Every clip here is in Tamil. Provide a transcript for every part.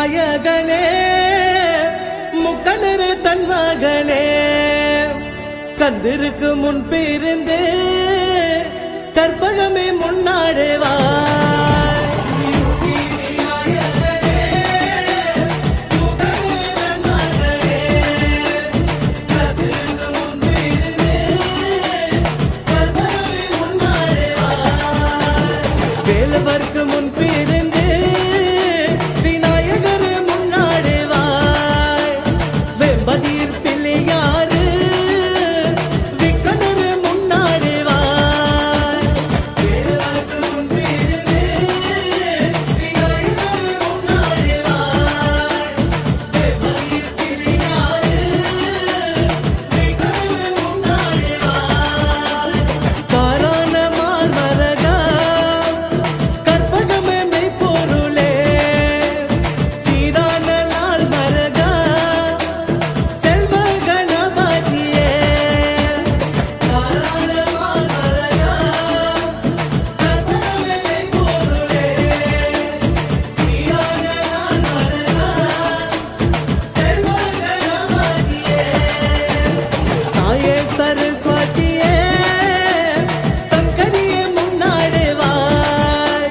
விநாயகனே முக்கணரு தன் மகனே கந்திருக்கு முன் பிறந்து கற்பகமே முன்னாடேவா வேலவர்க்கு முன் பிறந்து விநாயகர் முன்னாடுவாய் வெம்பதீர் பிள்ளையாரு விக்கணரு முன்னாடுவாய் வேலவர்க்கு முன் பிறந்து விநாயகர் முன்னாடுவாய் வெம்பதீர் பிள்ளையாரு விக்கணரு முன்னாடுவாய் காரான மால்மரகா सरस्वतीये संकरिये मुन्नाडुवाय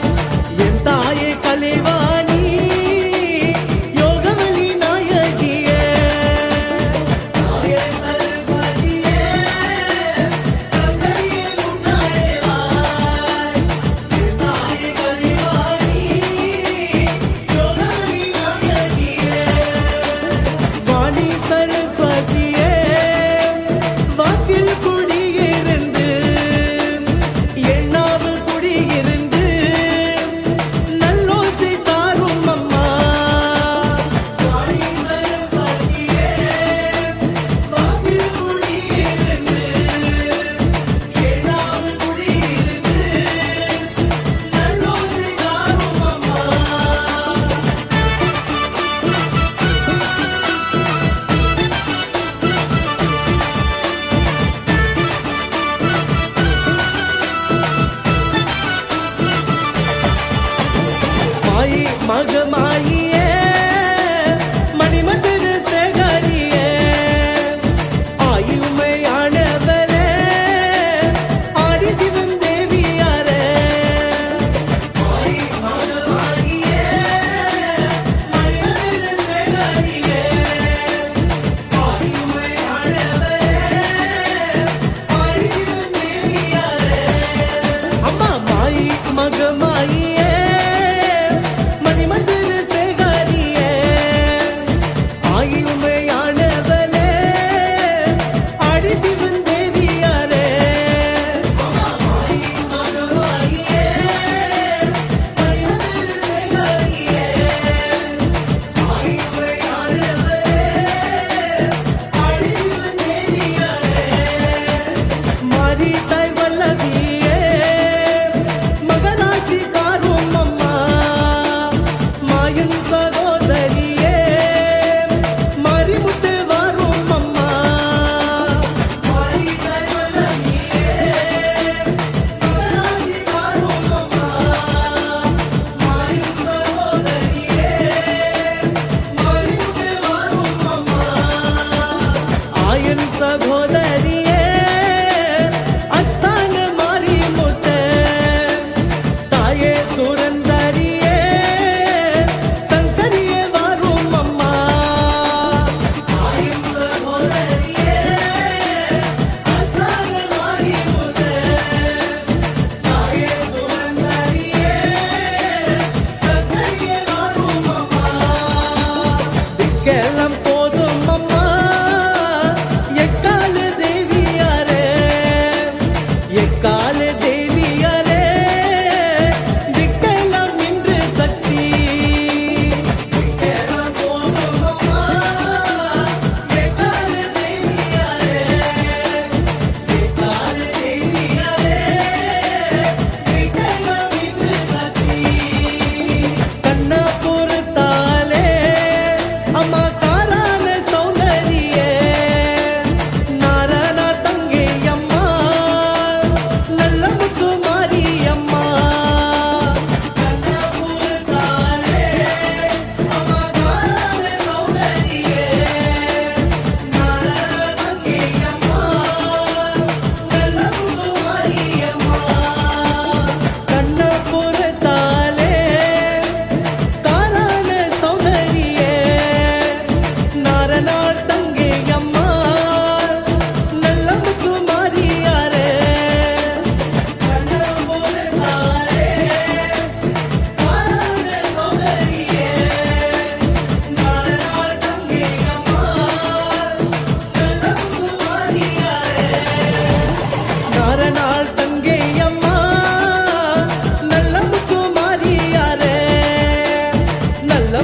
एन ताये कलेवानी योगवली नायकिये ताये सरस्वतीये संकरिये मुन्नाडुवाय एन ताये कलेवानी योगवली नायकिये वाणी सरस्वतीये வாக்கில் குடியிருந்து எண்ணாவில் குடியிருந்து நல்லோசை தாரும் அம்மா வாணி சரஸ்வதியே வாக்கில் குடியிருந்து எண்ணாவில் குடியிருந்து நல்லோசை தாரும் அம்மா மாயி மகமாயியே மணிமந்திர சேகரியே ஆயுமையானவரே ஆதி சிவன் தேவியாரே மாயி மகமாயியே மணிமந்திர சேகரியே ஆயுமையானவரே ஆதி சிவன் தேவியாரே அம்மா மாயி மகமாயியே மணிமந்திர சேகரியே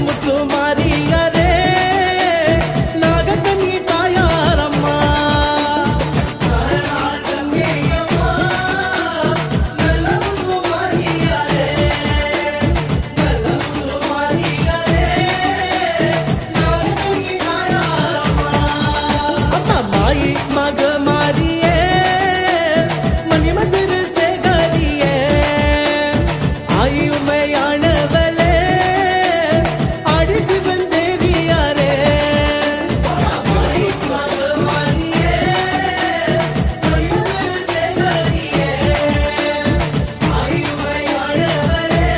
முத்து மாறியாரே நாகக்கன்னி தாயாரம்மா கங்கையம்மா நல்ல முத்து மாறியாரே நல்ல முத்து மாறியாரே நாகக்கன்னி தாயாரம்மா அம்மா மாயி மக மாறியே மணிமந்திர சேகரியே ஆயுமையானவளே ஆடி சிவன் தேவியாரே மாயி மக மாறியே மணிமந்திர சேகரியே ஆயுமையானவளே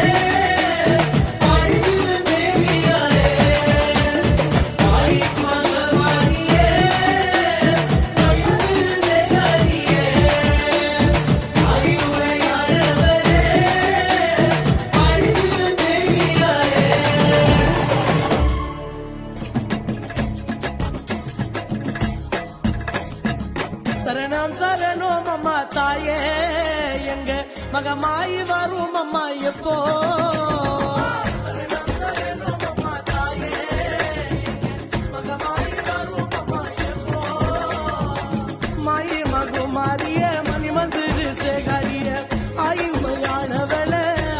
ஆடி சிவன் தேவியாரே மாயி மக மாறியே சரணம் சரணம் அம்மா தாயே எங்க மகமாயி வரும் அம்மா எப்போ சரணம் சரணம் அம்மா தாயே எங்க மகமாயி வரும் அம்மா எப்போ மாயி மகுமாரிய மணிமந்திர சேகரிய ஆயுமையானவள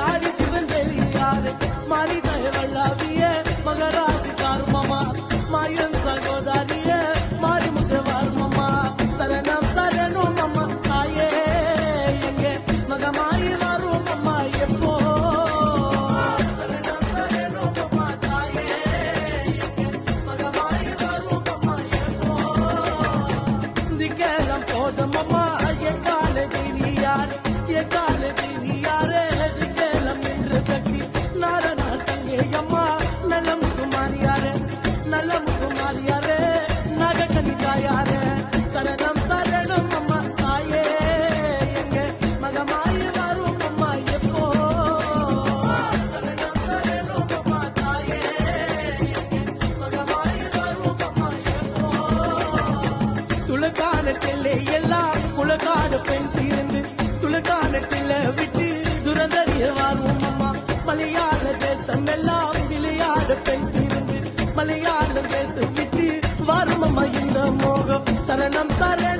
ஆடி சிவன் தெரியாரு மாறி தயவல்லாவிய மகராசி கார்மமா மாயன் சகோதரிய மாறி முகவார்மமா சரணம் சரணம் அம்மா தாயே எங்க மகமாயி வரும் அம்மா எப்போ சரணம் சரணம் அம்மா தாயே எங்க மகமாயி வரும் அம்மா எப்போ திக்கலம் போதும் அம்மா எக்கால தேவியார் எக்கால தேவியாரே திக்கலம் நின்ற சக்தி நாரணா தங்கே அம்மா நல்ல முகுமாரியாரே நல்ல முகுமாரியாரே நாகக்கனி தாயாரே சரணம் சரணம் அம்மா தாயே எங்க மகமாயி வரும் அம்மா எப்போ சரணம் சரணம் அம்மா தாயே எங்க மகமாயி வரும் அம்மா எப்போ துளக்கானத்திலே எல்லாம் குளக்காடு பெண் தீர்ந்து துளக்கானத்தில விட்டு துரந்தறிய வாரும் அம்மா மலையாள தேசம் எல்லாம் விளையாட பெண் தீர்ந்து மலையாள தேசம் விட்டு வாரும் அம்மா இந்த மோகம் சரணம் சரணம்